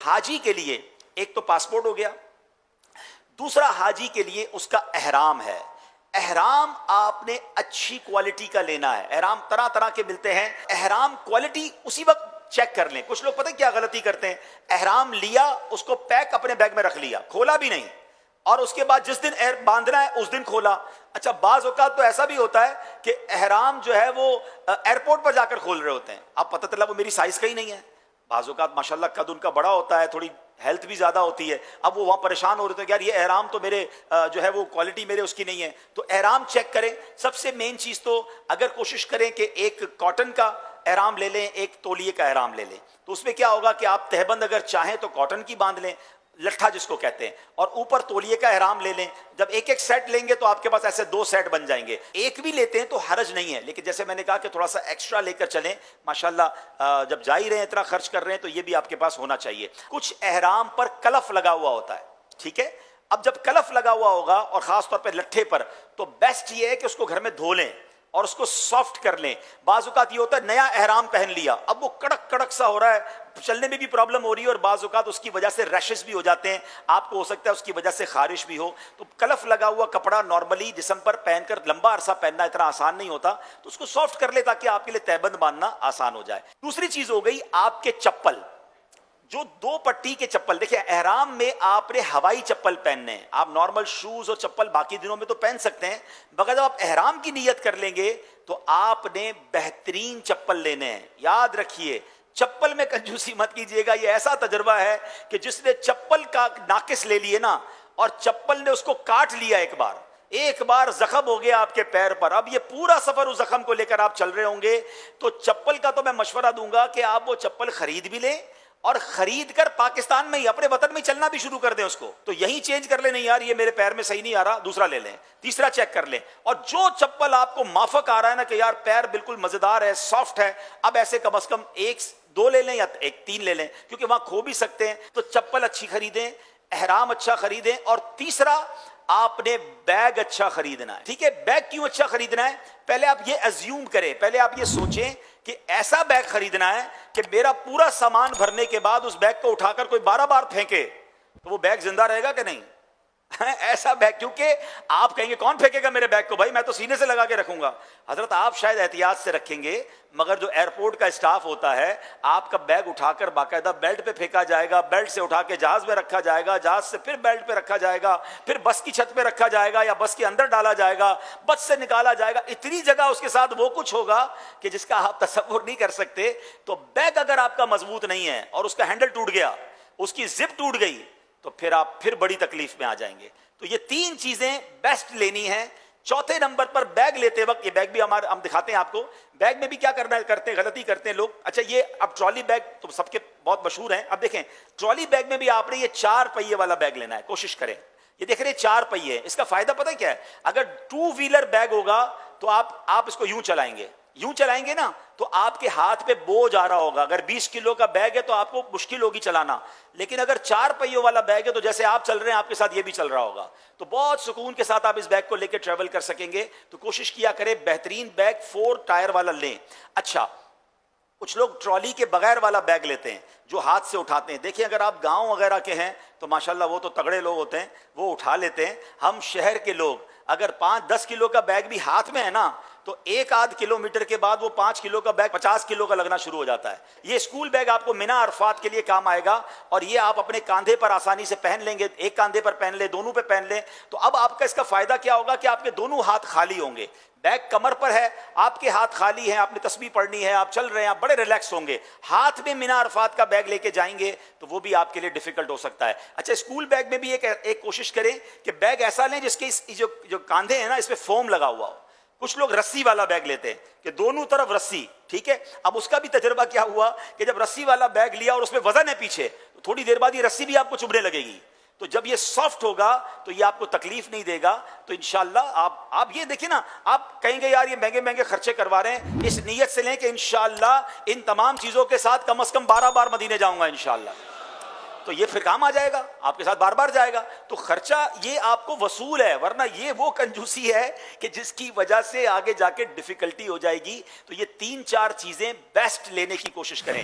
حاجی کے لیے ایک تو پاسپورٹ ہو گیا، دوسرا حاجی کے لیے اس کا احرام ہے. احرام آپ نے اچھی کوالٹی کا لینا ہے. احرام طرح طرح کے ملتے ہیں. احرام کوالٹی اسی وقت چیک کر لیں. کچھ لوگ پتہ کیا غلطی کرتے ہیں، احرام لیا، اس کو پیک اپنے بیگ میں رکھ لیا، کھولا بھی نہیں، اور اس کے بعد جس دن باندھنا ہے اس دن کھولا. اچھا بعض اوقات تو ایسا بھی ہوتا ہے کہ احرام جو ہے وہ ایئرپورٹ پر جا کر کھول رہے ہوتے ہیں، اب پتہ چلا وہ میری سائز کا ہی نہیں ہے. بعض اوقات ماشاءاللہ قد ان کا بڑا ہوتا ہے، تھوڑی ہیلتھ بھی زیادہ ہوتی ہے، اب وہ وہاں پریشان ہو رہے تھے یار یہ احرام تو میرے جو ہے وہ کوالٹی میرے اس کی نہیں ہے. تو احرام چیک کریں. سب سے مین چیز تو اگر کوشش کریں کہ ایک کاٹن کا احرام لے لیں، ایک تولیے کا احرام لے لیں. تو اس میں کیا ہوگا کہ آپ تہبند اگر چاہیں تو کاٹن کی باندھ لیں، لٹھا جس کو کہتے ہیں، اور اوپر تولیے کا احرام لے لیں. جب ایک ایک سیٹ لیں گے تو آپ کے پاس ایسے 2 سیٹ بن جائیں گے. ایک بھی لیتے ہیں تو حرج نہیں ہے، لیکن جیسے میں نے کہا کہ تھوڑا سا ایکسٹرا لے کر چلیں. ماشاءاللہ جب جا ہی رہے ہیں اتنا خرچ کر رہے ہیں تو یہ بھی آپ کے پاس ہونا چاہیے. کچھ احرام پر کلف لگا ہوا ہوتا ہے، ٹھیک ہے. اب جب کلف لگا ہوا ہوگا اور خاص طور پہ لٹھے پر، تو بیسٹ یہ ہے کہ اس کو گھر میں دھو لیں اور اس کو سافٹ کر لیں. بعض اوقات یہ ہوتا ہے نیا احرام پہن لیا، اب وہ کڑک کڑک سا ہو رہا ہے، چلنے میں بھی پرابلم ہو رہی ہے، اور بعض اوقات اس کی وجہ سے ریشز بھی ہو جاتے ہیں، آپ کو ہو سکتا ہے اس کی وجہ سے خارش بھی ہو. تو کلف لگا ہوا کپڑا نارملی جسم پر پہن کر لمبا عرصہ پہننا اتنا آسان نہیں ہوتا، تو اس کو سافٹ کر لے تاکہ آپ کے لیے تہبند باندھنا آسان ہو جائے. دوسری چیز ہو گئی آپ کے چپل، جو 2 پٹی کے چپل. دیکھیں احرام میں آپ نے ہوائی چپل پہننے ہیں، آپ نارمل شوز اور چپل باقی دنوں میں تو پہن سکتے ہیں، مگر جب آپ احرام کی نیت کر لیں گے تو آپ نے بہترین چپل لینے ہیں. یاد رکھیے چپل میں کنجوسی مت کیجیے گا. یہ ایسا تجربہ ہے کہ جس نے چپل کا ناقص لے لیے نا، اور چپل نے اس کو کاٹ لیا، ایک بار زخم ہو گیا آپ کے پیر پر، اب یہ پورا سفر اس زخم کو لے کر آپ چل رہے ہوں گے. تو چپل کا تو میں مشورہ دوں گا کہ آپ وہ چپل خرید بھی لیں، اور خرید کر پاکستان میں ہی اپنے وطن میں چلنا بھی شروع کر دیں. اس کو تو یہیں چینج کر لیں، نہیں یار یہ میرے پیر میں صحیح نہیں آ رہا، دوسرا لے لیں. تیسرا چیک کر لیں. اور جو چپل آپ کو مافک آ رہا ہے نا کہ یار پیر بالکل مزیدار ہے، سافٹ ہے، اب ایسے کم از کم 1-2 لے لیں یا 3 لے لیں، کیونکہ وہاں کھو بھی سکتے ہیں. تو چپل اچھی خریدیں، احرام اچھا خریدیں. اور تیسرا آپ نے بیگ اچھا خریدنا ہے. ٹھیک ہے، بیگ کیوں اچھا خریدنا ہے؟ پہلے آپ یہ ایزیوم کریں، پہلے آپ یہ سوچیں کہ ایسا بیگ خریدنا ہے کہ میرا پورا سامان بھرنے کے بعد اس بیگ کو اٹھا کر کوئی 12 بار پھینکے تو وہ بیگ زندہ رہے گا کہ نہیں؟ ایسا بیگ، کیونکہ آپ کہیں گے کون پھینکے گا میرے بیگ کو، بھائی میں تو سینے سے لگا کے رکھوں گا. حضرت آپ شاید احتیاط سے رکھیں گے، مگر جو ایئرپورٹ کا اسٹاف ہوتا ہے آپ کا بیگ اٹھا کر باقاعدہ بیلٹ پہ پھینکا جائے گا، بیلٹ سے اٹھا کے جہاز میں رکھا جائے گا، جہاز سے پھر بیلٹ پہ رکھا جائے گا، پھر بس کی چھت پہ رکھا جائے گا یا بس کے اندر ڈالا جائے گا، بس سے نکالا جائے گا. اتنی جگہ اس کے ساتھ وہ کچھ ہوگا کہ جس کا آپ تصور نہیں کر سکتے. تو بیگ اگر آپ کا مضبوط نہیں ہے اور اس کا ہینڈل ٹوٹ گیا، اس کی زپ ٹوٹ گئی، تو پھر آپ پھر بڑی تکلیف میں آ جائیں گے. تو یہ 3 چیزیں بیسٹ لینی ہیں. چوتھے نمبر پر بیگ لیتے وقت، یہ بیگ بھی ہم دکھاتے ہیں آپ کو. بیگ میں بھی کیا کرتے ہیں، غلطی کرتے ہیں لوگ. اچھا یہ اب ٹرالی بیگ تو سب کے بہت مشہور ہیں. اب دیکھیں ٹرالی بیگ میں بھی آپ نے یہ 4 پہیے والا بیگ لینا ہے. کوشش کریں، یہ دیکھ رہے 4 پہیے. اس کا فائدہ پتہ کیا ہے؟ اگر 2 ویلر بیگ ہوگا تو آپ اس کو یوں چلائیں گے نا تو آپ کے ہاتھ پہ بوجھ آ رہا ہوگا. اگر 20 کلو کا بیگ ہے تو آپ کو مشکل ہوگی چلانا، لیکن اگر 4 پہیوں والا بیگ ہے تو جیسے آپ چل رہے ہیں آپ کے ساتھ یہ بھی چل رہا ہوگا، تو بہت سکون کے ساتھ آپ اس بیگ کو لے کے ٹریول کر سکیں گے. تو کوشش کیا کریں بہترین بیگ 4 ٹائر والا لیں. اچھا کچھ لوگ ٹرالی کے بغیر والا بیگ لیتے ہیں جو ہاتھ سے اٹھاتے ہیں. دیکھیں اگر آپ گاؤں وغیرہ کے ہیں تو ماشاءاللہ وہ تو تگڑے لوگ ہوتے ہیں، وہ اٹھا لیتے ہیں. ہم شہر کے لوگ اگر 5-10 کلو کا بیگ بھی ہاتھ میں ہے نا تو 1-8 کلومیٹر کے بعد وہ 5 کلو کا بیگ 50 کلو کا لگنا شروع ہو جاتا ہے. یہ اسکول بیگ آپ کو مینا عرفات کے لیے کام آئے گا، اور یہ آپ اپنے کاندھے پر آسانی سے پہن لیں گے. ایک کاندھے پر پہن لیں، دونوں پہ پہن لیں، تو اب آپ کا اس کا فائدہ کیا ہوگا کہ آپ کے دونوں ہاتھ خالی ہوں گے. بیگ کمر پر ہے، آپ کے ہاتھ خالی ہیں، آپ نے تسبیح پڑھنی ہے، آپ چل رہے ہیں، آپ بڑے ریلیکس ہوں گے. ہاتھ میں مینا عرفات کا بیگ لے کے جائیں گے تو وہ بھی آپ کے لیے ڈیفیکلٹ ہو سکتا ہے. اچھا اسکول بیگ میں بھی ایک کوشش کریں کہ بیگ ایسا لیں جس کے جو کاندھے ہیں نا اس پہ فوم لگا ہوا ہو. کچھ لوگ رسی والا بیگ لیتے ہیں کہ دونوں طرف رسی، ٹھیک ہے. اب اس کا بھی تجربہ کیا ہوا کہ جب رسی والا بیگ لیا اور اس میں وزن ہے پیچھے، تو تھوڑی دیر بعد یہ رسی بھی آپ کو چبھنے لگے گی. تو جب یہ سافٹ ہوگا تو یہ آپ کو تکلیف نہیں دے گا. تو انشاءاللہ آپ یہ دیکھیں نا، آپ کہیں گے یار یہ مہنگے مہنگے خرچے کروا رہے ہیں، اس نیت سے لیں کہ انشاءاللہ ان تمام چیزوں کے ساتھ کم از کم 12 بار مدینے جاؤں گا انشاءاللہ. تو یہ پھر کام آ جائے گا، آپ کے ساتھ بار بار جائے گا. تو خرچہ یہ آپ کو وصول ہے، ورنہ یہ وہ کنجوسی ہے کہ جس کی وجہ سے آگے جا کے ڈیفیکلٹی ہو جائے گی. تو یہ 3-4 چیزیں بیسٹ لینے کی کوشش کریں.